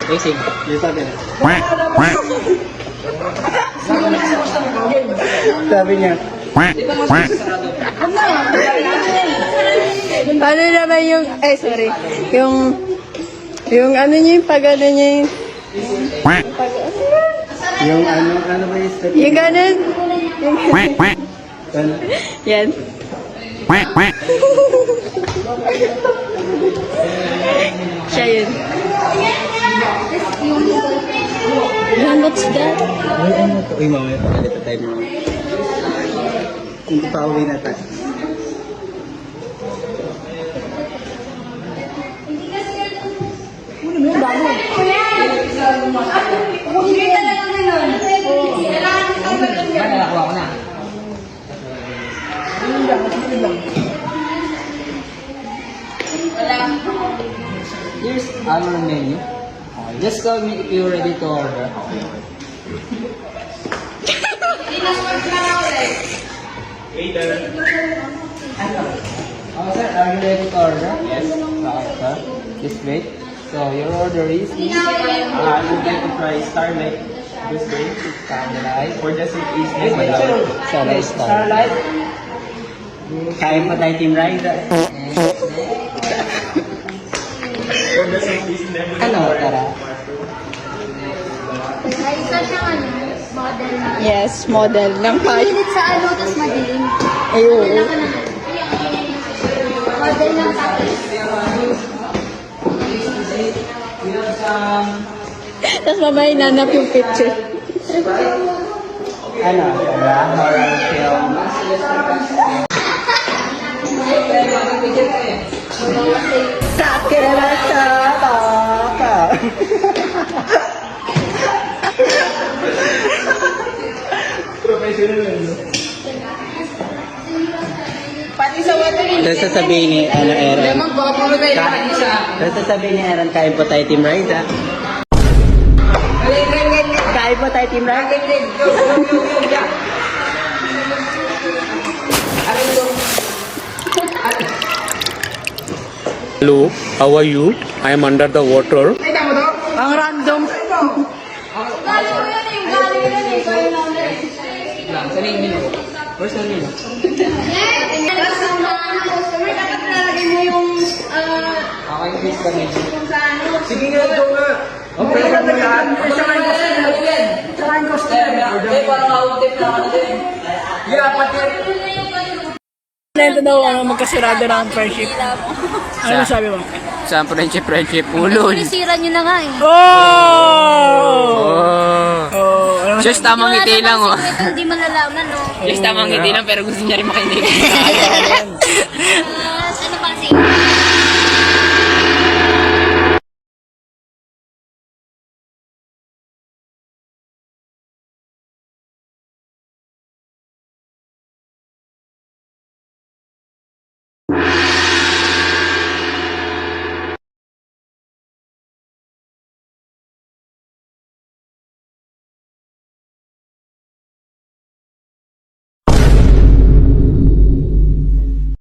Racing. Yung sabi niya. Sabi niya. Paano naman yung, sorry, yung ano niya yung pag ano niya yung, Yung ano ba yung step? yung ganun. Ano? Yan. Siya yun. Yan, what's that? Ay, ano to? Uy, mamaya pagkalita tayo mo. Kung pauwi na tayo. Nakakuha ko na. Here's our menu. Okay, just call me if you're ready to order. Oh, sir, are you ready to order? Yes. Okay, sir. Just wait. So, your order is? I would like to try Starlight this day. Starlight. For the soup is next. Starlight. Starlight. Kain pa tayo Team Ride. For the soup is never. Ano, tara? Ay, isa siyang ano, model na. Yes, model ng payo. Pilit sa ano, tapos madilim. Ayun. Model ng tapos. Tapos mamaya hinanap yung picture. Ano? Horror film. Kakira sa baka. Professional na. Pati sa water. Tapos sasabihin ni Aaron. Magpapapulo kayo lahat isa. Tapos sasabihin ni Aaron, kain po tayo Team Ride ha. Kain po tayo Team Ride. Hello, how are you? I am under the water. Ang random. Galing mo yan eh, galing mo yan eh. Kayo lang na eh. Saan yung menu? Where's the menu? Tapos ang mga customer, dapat nalagay mo yung, Okay, please the menu. kung sa ano. Sige nga, ito nga. Okay, mo lahat. parang out-tip na ako din. Yeah, pati. Ito daw ang magkasirado na ang friendship. Ano sabi mo? Saan friendship, ulol. Sinisira nyo na nga eh. Oh! Just tamang ngiti lang, oh. Hindi malalaman, no? Just tamang ngiti lang, pero gusto niya rin makinig.